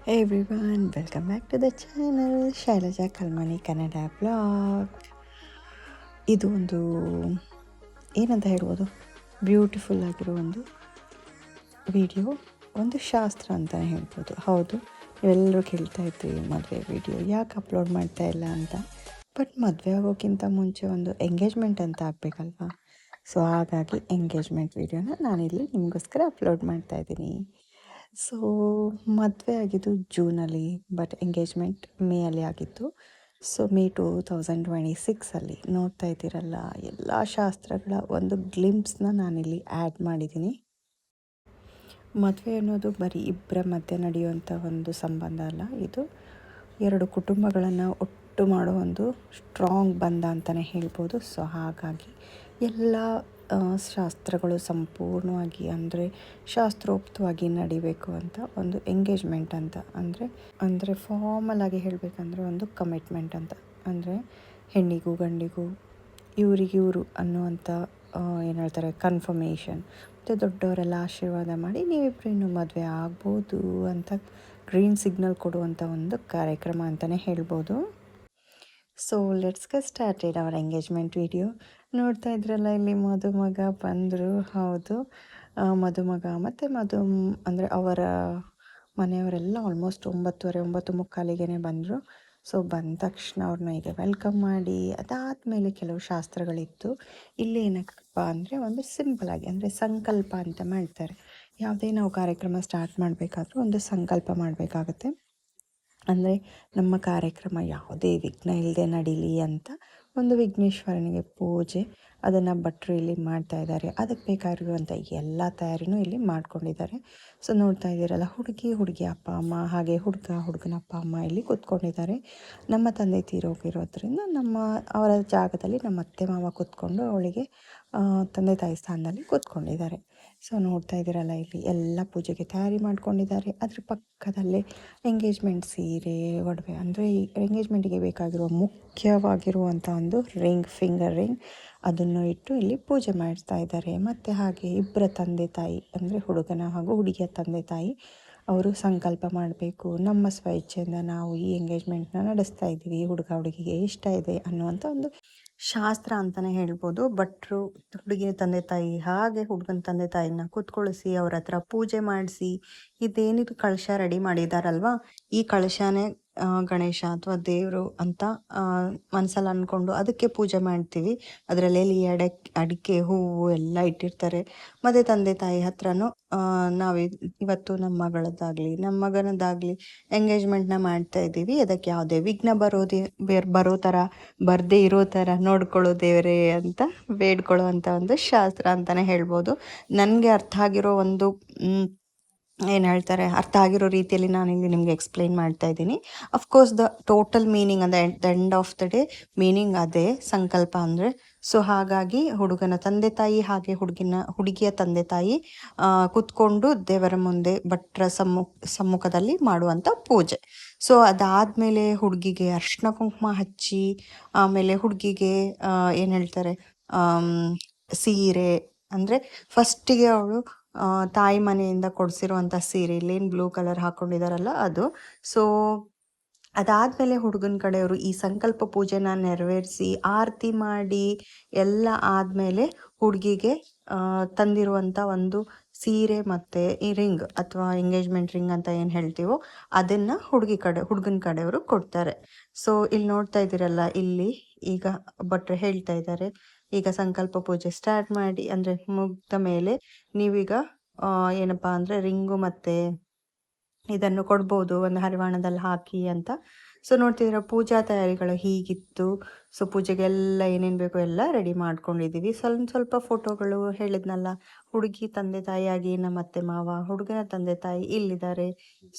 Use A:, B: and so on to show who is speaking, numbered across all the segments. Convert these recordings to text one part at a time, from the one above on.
A: Hey everyone, welcome back to the channel Shailaja Kalmani Kannada blog. ಇದು ಒಂದು ಏನಂತ ಹೇಳ್ಬೋದು, ಬ್ಯೂಟಿಫುಲ್ ಆಗಿರೋ ಒಂದು ವಿಡಿಯೋ, ಒಂದು ಶಾಸ್ತ್ರ ಅಂತಲೇ ಹೇಳ್ಬೋದು. ಹೌದು, ನೀವೆಲ್ಲರೂ ಕೇಳ್ತಾ ಇದ್ರಿ ಮದುವೆ ವಿಡಿಯೋ ಯಾಕೆ ಅಪ್ಲೋಡ್ ಮಾಡ್ತಾ ಇಲ್ಲ ಅಂತ. ಬಟ್ ಮದುವೆ ಆಗೋಕ್ಕಿಂತ ಮುಂಚೆ ಒಂದು ಎಂಗೇಜ್ಮೆಂಟ್ ಅಂತ ಆಗಬೇಕಲ್ವಾ. ಸೊ ಹಾಗಾಗಿ ಎಂಗೇಜ್ಮೆಂಟ್ ವಿಡಿಯೋನ ನಾನಿಲ್ಲಿ ನಿಮಗೋಸ್ಕರ ಅಪ್ಲೋಡ್ ಮಾಡ್ತಾ ಇದ್ದೀನಿ. ಸೊ ಮದುವೆ ಆಗಿದ್ದು ಜೂನಲ್ಲಿ, ಬಟ್ ಎಂಗೇಜ್ಮೆಂಟ್ ಮೇಯಲ್ಲಿ ಆಗಿತ್ತು. ಸೊ ಮೇ 2026 ನೋಡ್ತಾ ಇದ್ದೀರಲ್ಲ, ಎಲ್ಲ ಶಾಸ್ತ್ರಗಳ ಒಂದು ಗ್ಲಿಂಪ್ಸ್ನ ನಾನಿಲ್ಲಿ ಆ್ಯಡ್ ಮಾಡಿದ್ದೀನಿ. ಮದುವೆ ಅನ್ನೋದು ಬರೀ ಇಬ್ಬರ ಮಧ್ಯೆ ನಡೆಯುವಂಥ ಒಂದು ಸಂಬಂಧ ಅಲ್ಲ, ಇದು ಎರಡು ಕುಟುಂಬಗಳನ್ನು ಒಟ್ಟು ಮಾಡೋ ಒಂದು ಸ್ಟ್ರಾಂಗ್ ಬಂಧ ಅಂತಲೇ ಹೇಳ್ಬೋದು. ಸೊ ಹಾಗಾಗಿ ಎಲ್ಲ ಶಾಸ್ತ್ರಗಳು ಸಂಪೂರ್ಣವಾಗಿ ಶಾಸ್ತ್ರೋಕ್ತವಾಗಿ ನಡಿಬೇಕು ಅಂತ ಒಂದು ಎಂಗೇಜ್ಮೆಂಟ್ ಅಂತ ಅಂದರೆ ಫಾರ್ಮಲ್ ಆಗಿ ಹೇಳಬೇಕಂದ್ರೆ ಒಂದು ಕಮಿಟ್ಮೆಂಟ್ ಅಂತ. ಅಂದರೆ ಹೆಣ್ಣಿಗೂ ಗಂಡಿಗೂ ಇವ್ರಿಗಿವರು ಅನ್ನುವಂಥ ಏನು ಹೇಳ್ತಾರೆ ಕನ್ಫರ್ಮೇಷನ್, ಮತ್ತು ದೊಡ್ಡವರೆಲ್ಲ ಆಶೀರ್ವಾದ ಮಾಡಿ ನೀವಿಬ್ಬರು ಇನ್ನೂ ಮದುವೆ ಆಗ್ಬೋದು ಅಂತ ಗ್ರೀನ್ ಸಿಗ್ನಲ್ ಕೊಡುವಂಥ ಒಂದು ಕಾರ್ಯಕ್ರಮ ಅಂತಲೇ ಹೇಳ್ಬೋದು. So let's get started our engagement video. ನೋಡ್ತಾ ಇದ್ರಲ್ಲ, ಇಲ್ಲಿ ಮದುಮಗ ಬಂದರು. ಹೌದು, ಮದುಮಗ ಮತ್ತು ಅಂದರೆ ಅವರ ಮನೆಯವರೆಲ್ಲ ಆಲ್ಮೋಸ್ಟ್ 9:30 ಬಂದರು. ಸೊ ಬಂದ ತಕ್ಷಣ ಅವ್ರನ್ನ ಈಗ ವೆಲ್ಕಮ್ ಮಾಡಿ, ಅದಾದಮೇಲೆ ಕೆಲವು ಶಾಸ್ತ್ರಗಳಿತ್ತು. ಇಲ್ಲಿ ಏನಕ್ಕಪ್ಪ ಅಂದರೆ ಒಂದು ಸಿಂಪಲ್ ಆಗಿ ಅಂದರೆ ಸಂಕಲ್ಪ ಅಂತ ಮಾಡ್ತಾರೆ. ಯಾವುದೇ ನಾವು ಕಾರ್ಯಕ್ರಮ ಸ್ಟಾರ್ಟ್ ಮಾಡಬೇಕಾದ್ರೂ ಒಂದು ಸಂಕಲ್ಪ ಮಾಡಬೇಕಾಗತ್ತೆ. ಅಂದರೆ ನಮ್ಮ ಕಾರ್ಯಕ್ರಮ ಯಾವುದೇ ವಿಘ್ನ ಇಲ್ಲದೆ ನಡೀಲಿ ಅಂತ ಒಂದು ವಿಘ್ನೇಶ್ವರನಿಗೆ ಪೂಜೆ, ಅದನ್ನು ಭಟ್ರು ಇಲ್ಲಿ ಮಾಡ್ತಾ ಇದ್ದಾರೆ. ಅದಕ್ಕೆ ಬೇಕಾಗಿರುವಂಥ ಎಲ್ಲ ತಯಾರಿನೂ ಇಲ್ಲಿ ಮಾಡ್ಕೊಂಡಿದ್ದಾರೆ. ಸೊ ನೋಡ್ತಾ ಇದ್ದೀರಲ್ಲ, ಹುಡುಗಿ ಅಪ್ಪ ಅಮ್ಮ ಹಾಗೆ ಹುಡುಗನ ಅಪ್ಪ ಅಮ್ಮ ಇಲ್ಲಿ ಕೂತ್ಕೊಂಡಿದ್ದಾರೆ. ನಮ್ಮ ತಂದೆ ತೀರೋಗಿರೋದ್ರಿಂದ ಅವರ ಜಾಗದಲ್ಲಿ ನಮ್ಮ ಅತ್ತೆ ಮಾವ ಕೂತ್ಕೊಂಡು ಅವಳಿಗೆ ತಂದೆ ತಾಯಿ ಸ್ಥಾನದಲ್ಲಿ ಕೂತ್ಕೊಂಡಿದ್ದಾರೆ. ಸೊ ನೋಡ್ತಾ ಇದ್ದೀರಲ್ಲ, ಇಲ್ಲಿ ಎಲ್ಲ ಪೂಜೆಗೆ ತಯಾರಿ ಮಾಡ್ಕೊಂಡಿದ್ದಾರೆ. ಅದ್ರ ಪಕ್ಕದಲ್ಲೇ ಎಂಗೇಜ್ಮೆಂಟ್ ಸೀರೆ, ಒಡವೆ, ಅಂದರೆ ಈ ಎಂಗೇಜ್ಮೆಂಟಿಗೆ ಬೇಕಾಗಿರುವ ಮುಖ್ಯವಾಗಿರುವಂಥ ಒಂದು ಫಿಂಗರ್ ರಿಂಗ್, ಅದನ್ನು ಇಟ್ಟು ಇಲ್ಲಿ ಪೂಜೆ ಮಾಡ್ತಾ ಇದ್ದಾರೆ. ಮತ್ತು ಹಾಗೆ ಇಬ್ಬರ ತಂದೆ ತಾಯಿ ಅಂದರೆ ಹುಡುಗನ ಹಾಗೂ ಹುಡುಗಿಯ ತಂದೆ ತಾಯಿ ಅವರು ಸಂಕಲ್ಪ ಮಾಡಬೇಕು, ನಮ್ಮ ಸ್ವಇಚ್ಛೆಯಿಂದ ನಾವು ಈ ಎಂಗೇಜ್ಮೆಂಟ್ನ ನಡೆಸ್ತಾ ಇದ್ದೀವಿ, ಹುಡುಗಿಗೆ ಇಷ್ಟ ಇದೆ ಅನ್ನುವಂಥ ಒಂದು ಶಾಸ್ತ್ರ ಅಂತಲೇ ಹೇಳ್ಬೋದು. ಭಟ್ರು ಹುಡುಗಿನ ತಂದೆ ತಾಯಿ ಹಾಗೆ ಹುಡುಗನ ತಂದೆ ತಾಯಿನ ಕೂತ್ಕೊಳಿಸಿ ಅವ್ರ ಹತ್ರ ಪೂಜೆ ಮಾಡಿಸಿ, ಇದೇನಿದು ಕಳಶ ರೆಡಿ ಮಾಡಿದಾರಲ್ವ, ಈ ಕಳಶನೇ ಗಣೇಶ ಅಥವಾ ದೇವರು ಅಂತ ಮನಸ್ಸಲ್ಲಿ ಅಂದ್ಕೊಂಡು ಅದಕ್ಕೆ ಪೂಜೆ ಮಾಡ್ತೀವಿ. ಅದರಲ್ಲಿ ಎಲೆ ಅಡಿಕೆ ಹೂವು ಎಲ್ಲ ಇಟ್ಟಿರ್ತಾರೆ. ಮತ್ತು ತಂದೆ ತಾಯಿ ಹತ್ರನೂ ನಾವು ಇವತ್ತು ನಮ್ಮ ಮಗಳದ್ದಾಗಲಿ ನಮ್ಮ ಮಗನದ್ದಾಗಲಿ ಎಂಗೇಜ್ಮೆಂಟ್ನ ಮಾಡ್ತಾ ಇದ್ದೀವಿ, ಅದಕ್ಕೆ ಯಾವುದೇ ವಿಘ್ನ ಬರೋ ಥರ ಬರದೇ ಇರೋ ಥರ ನೋಡ್ಕೊಳ್ಳೋ ದೇವರೇ ಅಂತ ಬೇಡ್ಕೊಳ್ಳೋ ಅಂಥ ಒಂದು ಶಾಸ್ತ್ರ ಅಂತಲೇ ಹೇಳ್ಬೋದು. ನನಗೆ ಅರ್ಥ ಆಗಿರೋ ಒಂದು ಏನು ಹೇಳ್ತಾರೆ ಅರ್ಥ ಆಗಿರೋ ರೀತಿಯಲ್ಲಿ ನಾನಿಲ್ಲಿ ನಿಮಗೆ ಎಕ್ಸ್ಪ್ಲೈನ್ ಮಾಡ್ತಾ ಇದ್ದೀನಿ. ಅಫ್ಕೋರ್ಸ್ ದ ಟೋಟಲ್ ಮೀನಿಂಗ್ ಅಂದರೆ the end of the day meaning ಅದೇ ಸಂಕಲ್ಪ ಅಂದರೆ. ಸೊ ಹಾಗಾಗಿ ಹುಡುಗನ ತಂದೆ ತಾಯಿ ಹಾಗೆ ಹುಡುಗಿಯ ತಂದೆ ತಾಯಿ ಕೂತ್ಕೊಂಡು ದೇವರ ಮುಂದೆ ಭಟ್ರ ಸಮ್ಮುಖದಲ್ಲಿ ಮಾಡುವಂಥ ಪೂಜೆ. ಸೊ ಅದಾದಮೇಲೆ ಹುಡುಗಿಗೆ ಅರ್ಶಿನ ಕುಂಕುಮ ಹಚ್ಚಿ, ಆಮೇಲೆ ಹುಡುಗಿಗೆ ಏನು ಹೇಳ್ತಾರೆ ಸೀರೆ, ಅಂದರೆ ಫಸ್ಟಿಗೆ ಅವಳು ತಾಯಿ ಮನೆಯಿಂದ ಕೊಡಿಸಿರುವಂಥ ಸೀರೆ, ಇಲ್ಲೇನು ಬ್ಲೂ ಕಲರ್ ಹಾಕ್ಕೊಂಡಿದ್ದಾರಲ್ಲ ಅದು. ಸೊ ಅದಾದಮೇಲೆ ಹುಡುಗನ ಕಡೆಯವರು ಈ ಸಂಕಲ್ಪ ಪೂಜೆನ ನೆರವೇರಿಸಿ ಆರತಿ ಮಾಡಿ ಎಲ್ಲ ಆದಮೇಲೆ ಹುಡುಗಿಗೆ ತಂದಿರುವಂಥ ಒಂದು ಸೀರೆ ಮತ್ತು ಈ ರಿಂಗ್ ಅಥವಾ ಎಂಗೇಜ್ಮೆಂಟ್ ರಿಂಗ್ ಅಂತ ಏನು ಹೇಳ್ತೀವೋ ಅದನ್ನು ಹುಡುಗನ ಕಡೆಯವರು ಕೊಡ್ತಾರೆ. ಸೊ ಇಲ್ಲಿ ನೋಡ್ತಾ ಇದ್ದೀರಲ್ಲ, ಇಲ್ಲಿ ಈಗ ಭಟ್ರು ಹೇಳ್ತಾ ಇದ್ದಾರೆ, ಈಗ ಸಂಕಲ್ಪ ಪೂಜೆ ಸ್ಟಾರ್ಟ್ ಮಾಡಿ ಅಂದರೆ ಮುಗ್ದ ಮೇಲೆ ನೀವೀಗ ಏನಪ್ಪ ಅಂದರೆ ರಿಂಗು ಮತ್ತು ಇದನ್ನು ಕೊಡ್ಬೋದು ಒಂದು ಹರಿವಾಣದಲ್ಲಿ ಹಾಕಿ ಅಂತ. ಸೊ ನೋಡ್ತಿದ್ದೀರ ಪೂಜಾ ತಯಾರಿಗಳು ಹೀಗಿತ್ತು. ಸೊ ಪೂಜೆಗೆಲ್ಲ ಏನೇನು ಬೇಕೋ ಎಲ್ಲ ರೆಡಿ ಮಾಡ್ಕೊಂಡಿದ್ದೀವಿ. ಸ್ವಲ್ಪ ಫೋಟೋಗಳು ಹೇಳಿದ್ನಲ್ಲ, ಹುಡುಗಿ ತಂದೆ ತಾಯಿಯಾಗಿ ನಮ್ಮ ಅತ್ತೆ ಮಾವ, ಹುಡುಗನ ತಂದೆ ತಾಯಿ ಇಲ್ಲಿದ್ದಾರೆ.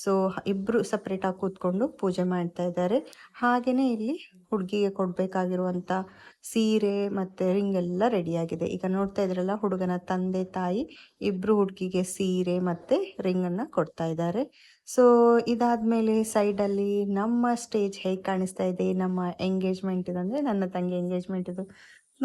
A: ಸೊ ಇಬ್ಬರು ಸಪ್ರೇಟಾಗಿ ಕೂತ್ಕೊಂಡು ಪೂಜೆ ಮಾಡ್ತಾ ಇದ್ದಾರೆ. ಹಾಗೆಯೇ ಇಲ್ಲಿ ಹುಡುಗಿಗೆ ಕೊಡಬೇಕಾಗಿರುವಂಥ ಸೀರೆ ಮತ್ತು ರಿಂಗ್ ಎಲ್ಲ ರೆಡಿಯಾಗಿದೆ. ಈಗ ನೋಡ್ತಾ ಇದ್ರಲ್ಲ, ಹುಡುಗನ ತಂದೆ ತಾಯಿ ಇಬ್ಬರು ಹುಡುಗಿಗೆ ಸೀರೆ ಮತ್ತು ರಿಂಗನ್ನು ಕೊಡ್ತಾ ಇದ್ದಾರೆ. ಸೊ ಇದಾದಮೇಲೆ ಸೈಡಲ್ಲಿ ನಮ್ಮ ಸ್ಟೇಜ್ ಹೇಗೆ ಕಾಣಿಸ್ತಾ ಇದೆ, ನಮ್ಮ ಎಂಗೇಜ್ಮೆಂಟ್ ಇದಂದರೆ ನನ್ನ ತಂಗಿ ಎಂಗೇಜ್ಮೆಂಟ್ ಇದು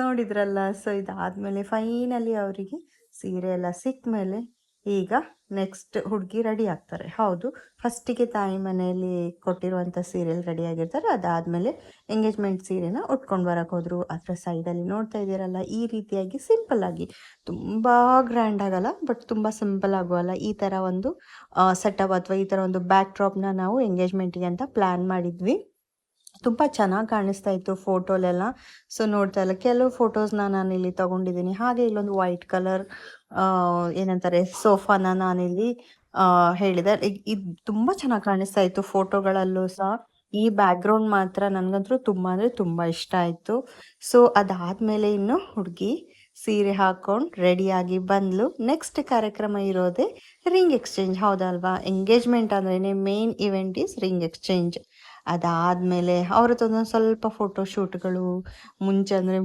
A: ನೋಡಿದ್ರಲ್ಲ. ಸೊ ಇದಾದಮೇಲೆ ಫೈನಲಿ ಅವರಿಗೆ ಸೀರೆ ಎಲ್ಲ ಸಿಕ್ಕ ಮೇಲೆ ಈಗ ನೆಕ್ಸ್ಟ್ ಹುಡುಗಿ ರೆಡಿ ಆಗ್ತಾರೆ. ಹೌದು, ಫಸ್ಟಿಗೆ ತಾಯಿ ಮನೆಯಲ್ಲಿ ಕೊಟ್ಟಿರುವಂಥ ಸೀರೆಯಲ್ಲಿ ರೆಡಿ ಆಗಿರ್ತಾರೆ. ಅದಾದಮೇಲೆ ಎಂಗೇಜ್ಮೆಂಟ್ ಸೀರೆನ ಉಟ್ಕೊಂಡು ಬರಕ್ಕೆ ಹೋದರು. ಅದರ ಸೈಡಲ್ಲಿ ನೋಡ್ತಾ ಇದ್ದೀರಲ್ಲ, ಈ ರೀತಿಯಾಗಿ ಸಿಂಪಲ್ ಆಗಿ, ತುಂಬ ಗ್ರ್ಯಾಂಡ್ ಆಗಲ್ಲ, ಬಟ್ ತುಂಬ ಸಿಂಪಲ್ ಆಗುವಲ್ಲ, ಈ ಥರ ಒಂದು ಸೆಟಪ್ ಅಥವಾ ಈ ಥರ ಒಂದು ಬ್ಯಾಕ್ ಡ್ರಾಪ್ನ ನಾವು ಎಂಗೇಜ್ಮೆಂಟಿಗೆ ಅಂತ ಪ್ಲ್ಯಾನ್ ಮಾಡಿದ್ವಿ. ತುಂಬ ಚೆನ್ನಾಗಿ ಕಾಣಿಸ್ತಾ ಇತ್ತು ಫೋಟೋಲೆಲ್ಲ. ಸೊ ನೋಡ್ತಾ ಇಲ್ಲ, ಕೆಲವು ಫೋಟೋಸ್ನ ನಾನಿಲ್ಲಿ ತೊಗೊಂಡಿದ್ದೀನಿ. ಹಾಗೆ ಇಲ್ಲೊಂದು ವೈಟ್ ಕಲರ್ ಏನಂತಾರೆ ಸೋಫಾನ ನಾನಿಲ್ಲಿ ಹೇಳಿದೆ. ಇದು ತುಂಬ ಚೆನ್ನಾಗಿ ಕಾಣಿಸ್ತಾ ಇತ್ತು ಫೋಟೋಗಳಲ್ಲೂ ಸಹ. ಈ ಬ್ಯಾಕ್ಗ್ರೌಂಡ್ ಮಾತ್ರ ನನಗಂತೂ ತುಂಬ ಅಂದರೆ ತುಂಬ ಇಷ್ಟ ಆಯಿತು. ಸೊ ಅದಾದಮೇಲೆ ಇನ್ನು ಹುಡುಗಿ ಸೀರೆ ಹಾಕ್ಕೊಂಡು ರೆಡಿಯಾಗಿ ಬಂದಳು. ನೆಕ್ಸ್ಟ್ ಕಾರ್ಯಕ್ರಮ ಇರೋದೇ ರಿಂಗ್ ಎಕ್ಸ್ಚೇಂಜ್, ಹೌದಲ್ವಾ? ಎಂಗೇಜ್ಮೆಂಟ್ ಅಂದ್ರೇ main event is ring exchange. ಅದಾದಮೇಲೆ ಅವ್ರದ್ದು ಒಂದೊಂದು ಸ್ವಲ್ಪ ಫೋಟೋಶೂಟ್ಗಳು, ಮುಂಚೆ ಅಂದರೆ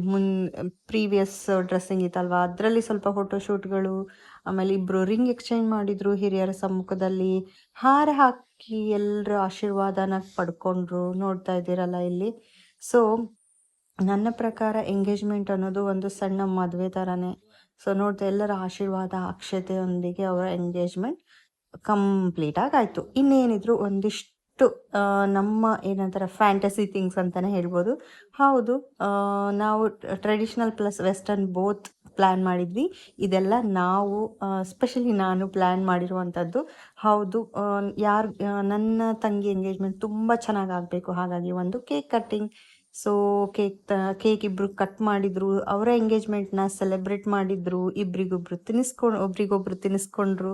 A: ಪ್ರೀವಿಯಸ್ ಡ್ರೆಸ್ಸಿಂಗ್ ಇತ್ತಲ್ವ, ಅದರಲ್ಲಿ ಸ್ವಲ್ಪ ಫೋಟೋಶೂಟ್ಗಳು. ಆಮೇಲೆ ಇಬ್ಬರು ರಿಂಗ್ ಎಕ್ಸ್ಚೇಂಜ್ ಮಾಡಿದರು ಹಿರಿಯರ ಸಮ್ಮುಖದಲ್ಲಿ. ಹಾರ ಹಾಕಿ ಎಲ್ಲರ ಆಶೀರ್ವಾದನ ಪಡ್ಕೊಂಡ್ರು, ನೋಡ್ತಾ ಇದ್ದೀರಲ್ಲ ಇಲ್ಲಿ. ಸೊ ನನ್ನ ಪ್ರಕಾರ ಎಂಗೇಜ್ಮೆಂಟ್ ಅನ್ನೋದು ಒಂದು ಸಣ್ಣ ಮದುವೆ ಥರನೇ. ಸೊ ನೋಡ್ತಾ ಎಲ್ಲರ ಆಶೀರ್ವಾದ ಅಕ್ಷತೆಯೊಂದಿಗೆ ಅವರ ಎಂಗೇಜ್ಮೆಂಟ್ ಕಂಪ್ಲೀಟಾಗಿ ಆಯಿತು. ಇನ್ನೇನಿದ್ರು ಒಂದಿಷ್ಟು ನಮ್ಮ ಏನಂತಾರೆ ಫ್ಯಾಂಟಸಿ ಥಿಂಗ್ಸ್ ಅಂತಲೇ ಹೇಳ್ಬೋದು. ಹೌದು, ನಾವು traditional plus western both plan ಮಾಡಿದ್ವಿ. ಇದೆಲ್ಲ ನಾವು ಸ್ಪೆಷಲಿ ನಾನು ಪ್ಲ್ಯಾನ್ ಮಾಡಿರುವಂಥದ್ದು. ಹೌದು, ನನ್ನ ತಂಗಿ ಎಂಗೇಜ್ಮೆಂಟ್ ತುಂಬ ಚೆನ್ನಾಗಿ ಆಗಬೇಕು. ಹಾಗಾಗಿ ಒಂದು ಕೇಕ್ ಕಟ್ಟಿಂಗ್. ಸೊ ಕೇಕ್ ಇಬ್ಬರು ಕಟ್ ಮಾಡಿದರು, ಅವರ ಎಂಗೇಜ್ಮೆಂಟ್ನ ಸೆಲೆಬ್ರೇಟ್ ಮಾಡಿದರು, ಒಬ್ರಿಗೊಬ್ರು ತಿನ್ನಿಸ್ಕೊಂಡ್ರು.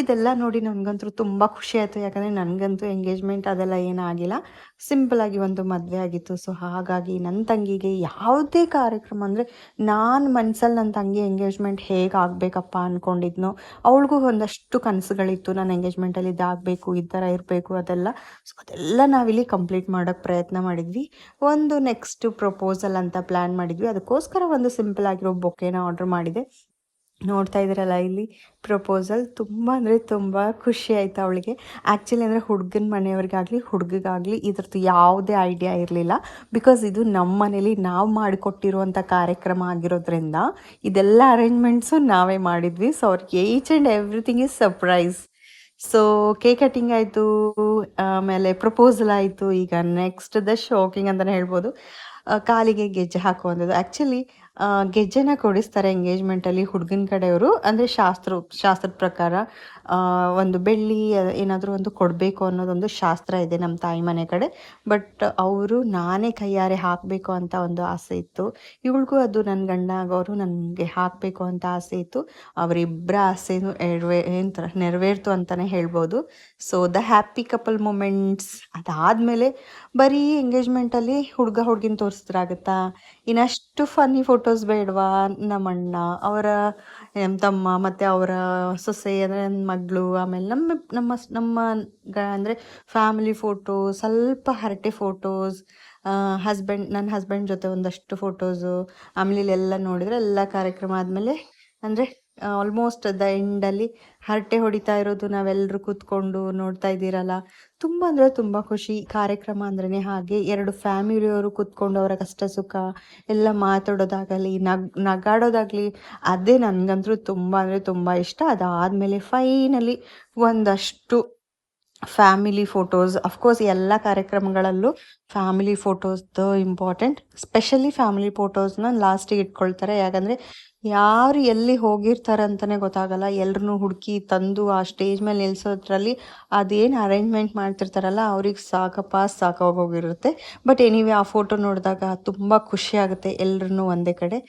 A: ಇದೆಲ್ಲ ನೋಡಿ ನನಗಂತೂ ತುಂಬ ಖುಷಿ ಆಯಿತು. ಯಾಕಂದರೆ ನನಗಂತೂ ಎಂಗೇಜ್ಮೆಂಟ್ ಅದೆಲ್ಲ ಏನಾಗಿಲ್ಲ, ಸಿಂಪಲಾಗಿ ಒಂದು ಮದುವೆ ಆಗಿತ್ತು. ಸೊ ಹಾಗಾಗಿ ನನ್ನ ತಂಗಿಗೆ ಯಾವುದೇ ಕಾರ್ಯಕ್ರಮ ಅಂದರೆ, ನಾನು ಮನಸ್ಸಲ್ಲಿ ನನ್ನ ತಂಗಿ ಎಂಗೇಜ್ಮೆಂಟ್ ಹೇಗೆ ಆಗಬೇಕಪ್ಪ ಅಂದ್ಕೊಂಡಿದ್ನೋ, ಅವಳಿಗೂ ಒಂದಷ್ಟು ಕನಸುಗಳಿತ್ತು, ನನ್ನ ಎಂಗೇಜ್ಮೆಂಟಲ್ಲಿ ಇದಾಗಬೇಕು, ಈ ಥರ ಇರಬೇಕು, ಅದೆಲ್ಲ. ಸೊ ಅದೆಲ್ಲ ನಾವಿಲ್ಲಿ ಕಂಪ್ಲೀಟ್ ಮಾಡೋಕ್ಕೆ ಪ್ರಯತ್ನ ಮಾಡಿದ್ವಿ. ಒಂದು ನೆಕ್ಸ್ಟ್ ಪ್ರಪೋಸಲ್ ಅಂತ ಪ್ಲ್ಯಾನ್ ಮಾಡಿದ್ವಿ. ಅದಕ್ಕೋಸ್ಕರ ಒಂದು ಸಿಂಪಲ್ ಆಗಿರೋ ಬೊಕೆನ ಆರ್ಡರ್ ಮಾಡಿದೆ. ನೋಡ್ತಾ ಇದ್ದೀರಲ್ಲ ಇಲ್ಲಿ ಪ್ರಪೋಸಲ್. ತುಂಬ ಅಂದರೆ ತುಂಬ ಖುಷಿ ಆಯಿತು ಅವಳಿಗೆ. ಆ್ಯಕ್ಚುಲಿ ಅಂದರೆ ಹುಡುಗನ ಮನೆಯವ್ರಿಗಾಗಲಿ ಹುಡುಗಿಗಾಗಲಿ ಇದ್ರದ್ದು ಯಾವುದೇ ಐಡಿಯಾ ಇರಲಿಲ್ಲ. ಬಿಕಾಸ್ ಇದು ನಮ್ಮ ಮನೇಲಿ ನಾವು ಮಾಡಿಕೊಟ್ಟಿರುವಂಥ ಕಾರ್ಯಕ್ರಮ ಆಗಿರೋದ್ರಿಂದ ಇದೆಲ್ಲ ಅರೇಂಜ್ಮೆಂಟ್ಸು ನಾವೇ ಮಾಡಿದ್ವಿ. ಸೊ ಅವ್ರಿಗೆ each and everything is surprise. So cake cutting ಆಯಿತು, ಆಮೇಲೆ ಪ್ರಪೋಸಲ್ ಆಯಿತು. ಈಗ ನೆಕ್ಸ್ಟ್ ದ ಶಾಕಿಂಗ್ ಅಂತಲೇ ಹೇಳ್ಬೋದು, ಕಾಲಿಗೆ ಗೆಜ್ಜೆ ಹಾಕುವಂಥದ್ದು. ಆ್ಯಕ್ಚುಲಿ ಗೆಜ್ಜೆನ ಕೊಡಿಸ್ತಾರೆ ಎಂಗೇಜ್ಮೆಂಟಲ್ಲಿ ಹುಡುಗನ ಕಡೆಯವರು. ಅಂದರೆ ಶಾಸ್ತ್ರದ ಪ್ರಕಾರ ಒಂದು ಬೆಳ್ಳಿ ಏನಾದರೂ ಒಂದು ಕೊಡಬೇಕು ಅನ್ನೋದೊಂದು ಶಾಸ್ತ್ರ ಇದೆ ನಮ್ಮ ತಾಯಿ ಮನೆ ಕಡೆ. ಬಟ್ ಅವರು ನಾನೇ ಕೈಯಾರೆ ಹಾಕಬೇಕು ಅಂತ ಒಂದು ಆಸೆ ಇತ್ತು. ಇವಳಿಗೂ ಅದು ನನ್ನ ಗಂಡ ಆಗೋರು ನನಗೆ ಹಾಕಬೇಕು ಅಂತ ಆಸೆ ಇತ್ತು. ಅವರಿಬ್ಬರ ಆಸೆನೂ ನೆರವೇರ್ತು ಅಂತಲೇ ಹೇಳ್ಬೋದು. So the happy couple moments. ಅದಾದಮೇಲೆ ಬರೀ ಎಂಗೇಜ್ಮೆಂಟಲ್ಲಿ ಹುಡುಗಿನ ತೋರಿಸಿದ್ರಾಗುತ್ತಾ? ಇನ್ನಷ್ಟು ಫನ್ನಿ ಫೋಟೋಸ್ ಬೇಡವಾ? ನಮ್ಮಣ್ಣ, ಅವರ ತಮ್ಮ ಮತ್ತು ಅವರ ಸೊಸೆ ಅಂದರೆ ನನ್ನ ಮಗಳು, ಆಮೇಲೆ ನಮ್ಮ ಅಂದರೆ ಫ್ಯಾಮಿಲಿ ಫೋಟೋ, ಸ್ವಲ್ಪ ಹರಟೆ ಫೋಟೋಸ್, ನನ್ನ ಹಸ್ಬೆಂಡ್ ಜೊತೆ ಒಂದಷ್ಟು ಫೋಟೋಸು. ಆಮೇಲೆ ಇಲ್ಲೆಲ್ಲ ನೋಡಿದರೆ ಎಲ್ಲ ಕಾರ್ಯಕ್ರಮ ಆದಮೇಲೆ ಅಂದರೆ ಆಲ್ಮೋಸ್ಟ್ ದ ಎಂಡಲ್ಲಿ ಹರಟೆ ಹೊಡಿತಾ ಇರೋದು ನಾವೆಲ್ಲರೂ ಕೂತ್ಕೊಂಡು ನೋಡ್ತಾ ಇದ್ದೀರಲ್ಲ. ತುಂಬ ಅಂದರೆ ತುಂಬ ಖುಷಿ. ಕಾರ್ಯಕ್ರಮ ಅಂದ್ರೇ ಹಾಗೆ, ಎರಡು ಫ್ಯಾಮಿಲಿಯವರು ಕೂತ್ಕೊಂಡು ಅವರ ಕಷ್ಟ ಸುಖ ಎಲ್ಲ ಮಾತಾಡೋದಾಗಲಿ, ನಗಾಡೋದಾಗಲಿ, ಅದೇ ನನಗಂತೂ ತುಂಬ ಅಂದರೆ ತುಂಬ ಇಷ್ಟ. ಅದಾದಮೇಲೆ ಫೈನಲಿ ಒಂದಷ್ಟು ಫ್ಯಾಮಿಲಿ ಫೋಟೋಸ್. ಅಫ್ಕೋರ್ಸ್ ಎಲ್ಲ ಕಾರ್ಯಕ್ರಮಗಳಲ್ಲೂ ಫ್ಯಾಮಿಲಿ ಫೋಟೋಸ್ದು ಇಂಪಾರ್ಟೆಂಟ್. ಸ್ಪೆಷಲಿ ಫ್ಯಾಮಿಲಿ ಫೋಟೋಸ್ನ ಲಾಸ್ಟಿಗೆ ಇಟ್ಕೊಳ್ತಾರೆ. ಯಾಕಂದರೆ ಯಾರು ಎಲ್ಲಿ ಹೋಗಿರ್ತಾರೆ ಅಂತಲೇ ಗೊತ್ತಾಗಲ್ಲ. ಎಲ್ಲರನ್ನೂ ಹುಡುಕಿ ತಂದು ಆ ಸ್ಟೇಜ್ ಮೇಲೆ ನಿಲ್ಲಿಸೋದ್ರಲ್ಲಿ ಅದೇನು ಅರೇಂಜ್ಮೆಂಟ್ ಮಾಡ್ತಿರ್ತಾರಲ್ಲ, ಅವ್ರಿಗೆ ಸಾಕಾಗೋಗಿರುತ್ತೆ. ಬಟ್ ಎನಿವೆ ಆ ಫೋಟೋ ನೋಡಿದಾಗ ತುಂಬ ಖುಷಿ ಆಗುತ್ತೆ, ಎಲ್ಲರನ್ನೂ ಒಂದೇ ಕಡೆ.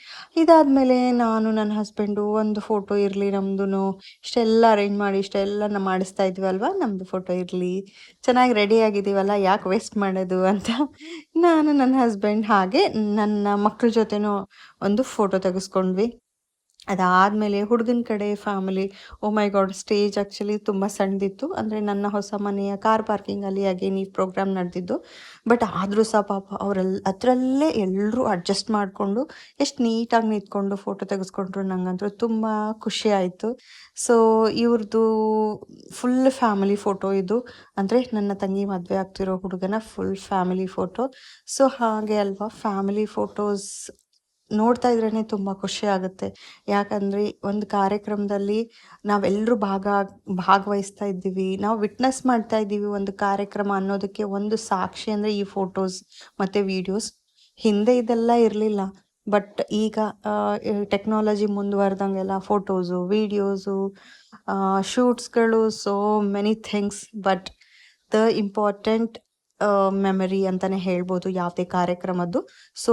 A: ಇದಾದಮೇಲೆ ನಾನು ನನ್ನ ಹಸ್ಬೆಂಡು ಒಂದು ಫೋಟೋ ಇರಲಿ ನಮ್ಮದು, ಇಷ್ಟೆಲ್ಲ ಅರೇಂಜ್ ಮಾಡಿ ಇಷ್ಟೆಲ್ಲ ಮಾಡಿಸ್ತಾ ಇದ್ವಿ ಅಲ್ವಾ, ನಮ್ಮದು ಫೋಟೋ ಇರಲಿ, ಚೆನ್ನಾಗಿ ರೆಡಿ ಆಗಿದ್ದೀವಲ್ಲ, ಯಾಕೆ ವೇಸ್ಟ್ ಮಾಡೋದು ಅಂತ ನಾನು ನನ್ನ ಹಸ್ಬೆಂಡ್ ಹಾಗೆ ನನ್ನ ಮಕ್ಕಳ ಜೊತೆನೂ ಒಂದು ಫೋಟೋ ತೆಗೆಸ್ಕೊಂಡ್ವಿ. ಅದಾದಮೇಲೆ ಹುಡುಗನ ಕಡೆ ಫ್ಯಾಮಿಲಿ, ಓ ಮೈ ಗಾಡ್, ಸ್ಟೇಜ್ ಆ್ಯಕ್ಚುಲಿ ತುಂಬ ಸಣ್ಣದಿತ್ತು. ಅಂದರೆ ನನ್ನ ಹೊಸ ಮನೆಯ ಕಾರ್ ಪಾರ್ಕಿಂಗಲ್ಲಿ ಅಗೇನ್ ಈ ಪ್ರೋಗ್ರಾಮ್ ನಡೆದಿದ್ದು. ಬಟ್ ಆದರೂ ಸಹ ಪಾಪ ಅದರಲ್ಲೇ ಎಲ್ಲರೂ ಅಡ್ಜಸ್ಟ್ ಮಾಡಿಕೊಂಡು ಎಷ್ಟು ನೀಟಾಗಿ ನಿಂತ್ಕೊಂಡು ಫೋಟೋ ತೆಗೆಸ್ಕೊಂಡ್ರು. ನನಗಂತೂ ತುಂಬ ಖುಷಿ ಆಯಿತು. ಸೊ ಇವ್ರದ್ದು ಫುಲ್ ಫ್ಯಾಮಿಲಿ ಫೋಟೋ ಇದು. ಅಂದರೆ ನನ್ನ ತಂಗಿ ಮದುವೆ ಆಗ್ತಿರೋ ಹುಡುಗನ ಫುಲ್ ಫ್ಯಾಮಿಲಿ ಫೋಟೋ. ಸೊ ಹಾಗೆ ಅಲ್ವಾ, ಫ್ಯಾಮಿಲಿ ಫೋಟೋಸ್ ನೋಡ್ತಾ ಇದ್ರೇ ತುಂಬ ಖುಷಿ ಆಗುತ್ತೆ. ಯಾಕಂದರೆ ಒಂದು ಕಾರ್ಯಕ್ರಮದಲ್ಲಿ ನಾವೆಲ್ಲರೂ ಭಾಗವಹಿಸ್ತಾ ಇದ್ದೀವಿ, ನಾವು ವಿಟ್ನೆಸ್ ಮಾಡ್ತಾ ಇದ್ದೀವಿ ಒಂದು ಕಾರ್ಯಕ್ರಮ ಅನ್ನೋದಕ್ಕೆ ಒಂದು ಸಾಕ್ಷಿ ಅಂದರೆ ಈ ಫೋಟೋಸ್ ಮತ್ತು ವೀಡಿಯೋಸ್. ಹಿಂದೆ ಇದೆಲ್ಲ ಇರಲಿಲ್ಲ, ಬಟ್ ಈಗ ಟೆಕ್ನಾಲಜಿ ಮುಂದುವರೆದಂಗೆಲ್ಲ ಫೋಟೋಸು, ವೀಡಿಯೋಸು, ಶೂಟ್ಸ್ಗಳು, so many things. But the important memory ಅಂತಲೇ ಹೇಳ್ಬೋದು ಯಾವುದೇ ಕಾರ್ಯಕ್ರಮದ್ದು. ಸೊ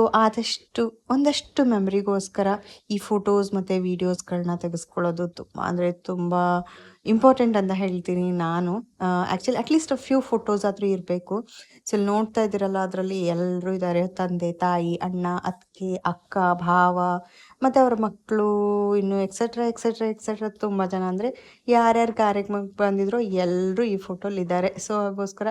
A: ಒಂದಷ್ಟು ಮೆಮರಿಗೋಸ್ಕರ ಈ ಫೋಟೋಸ್ ಮತ್ತು ವೀಡಿಯೋಸ್ಗಳನ್ನ ತೆಗೆಸ್ಕೊಳ್ಳೋದು ತುಂಬ ಇಂಪಾರ್ಟೆಂಟ್ ಅಂತ ಹೇಳ್ತೀನಿ ನಾನು. ಆ್ಯಕ್ಚುಲಿ ಅಟ್ಲೀಸ್ಟ್ ಫ್ಯೂ ಫೋಟೋಸ್ ಆದರೂ ಇರಬೇಕು. ಸೊ ಇಲ್ಲಿ ನೋಡ್ತಾ ಇದ್ದೀರಲ್ಲ, ಅದರಲ್ಲಿ ಎಲ್ಲರೂ ಇದ್ದಾರೆ: ತಂದೆ, ತಾಯಿ, ಅಣ್ಣ, ಅತ್ತಿಗೆ, ಅಕ್ಕ, ಭಾವ ಮತ್ತು ಅವರ ಮಕ್ಕಳು, ಇನ್ನು ಎಕ್ಸೆಟ್ರಾ ಎಕ್ಸೆಟ್ರಾ ಎಕ್ಸೆಟ್ರಾ ತುಂಬ ಜನ. ಅಂದರೆ ಯಾರ್ಯಾರು ಕಾರ್ಯಕ್ರಮಕ್ಕೆ ಬಂದಿದ್ರೋ ಎಲ್ಲರೂ ಈ ಫೋಟೋಲಿದ್ದಾರೆ. ಸೊ ಅದಕ್ಕೋಸ್ಕರ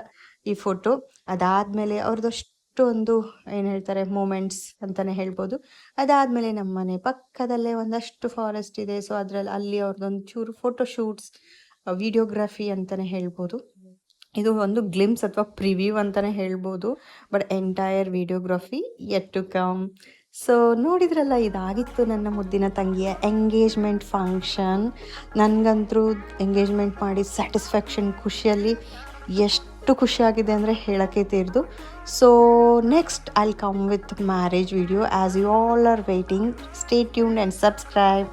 A: ಈ ಫೋಟೋ. ಅದಾದಮೇಲೆ ಅವ್ರದ್ದಷ್ಟೊಂದು ಏನು ಹೇಳ್ತಾರೆ ಮೂಮೆಂಟ್ಸ್ ಅಂತಲೇ ಹೇಳ್ಬೋದು. ಅದಾದಮೇಲೆ ನಮ್ಮ ಮನೆ ಪಕ್ಕದಲ್ಲೇ ಒಂದಷ್ಟು ಫಾರೆಸ್ಟ್ ಇದೆ. ಸೊ ಅಲ್ಲಿ ಅವ್ರದ್ದೊಂದು ಚೂರು ಫೋಟೋ ಶೂಟ್ಸ್, ವಿಡಿಯೋಗ್ರಫಿ ಅಂತಲೇ ಹೇಳ್ಬೋದು. ಇದು ಒಂದು ಗ್ಲಿಮ್ಸ್ ಅಥವಾ ಪ್ರಿವ್ಯೂ ಅಂತಲೇ ಹೇಳ್ಬೋದು. But entire videography yet to come. So ನೋಡಿದ್ರಲ್ಲ, ಇದಾಗಿತ್ತು ನನ್ನ ಮುದ್ದಿನ ತಂಗಿಯ ಎಂಗೇಜ್ಮೆಂಟ್ ಫಂಕ್ಷನ್. ನನಗಂತೂ ಎಂಗೇಜ್ಮೆಂಟ್ ಮಾಡಿ ಸ್ಯಾಟಿಸ್ಫ್ಯಾಕ್ಷನ್, ಖುಷಿಯಲ್ಲಿ ಎಷ್ಟು ಖುಷಿಯಾಗಿದೆ ಅಂದರೆ ಹೇಳೋಕ್ಕೆ ತೀರ್ದು. So next I will come with marriage video. As you all are waiting, stay tuned and subscribe.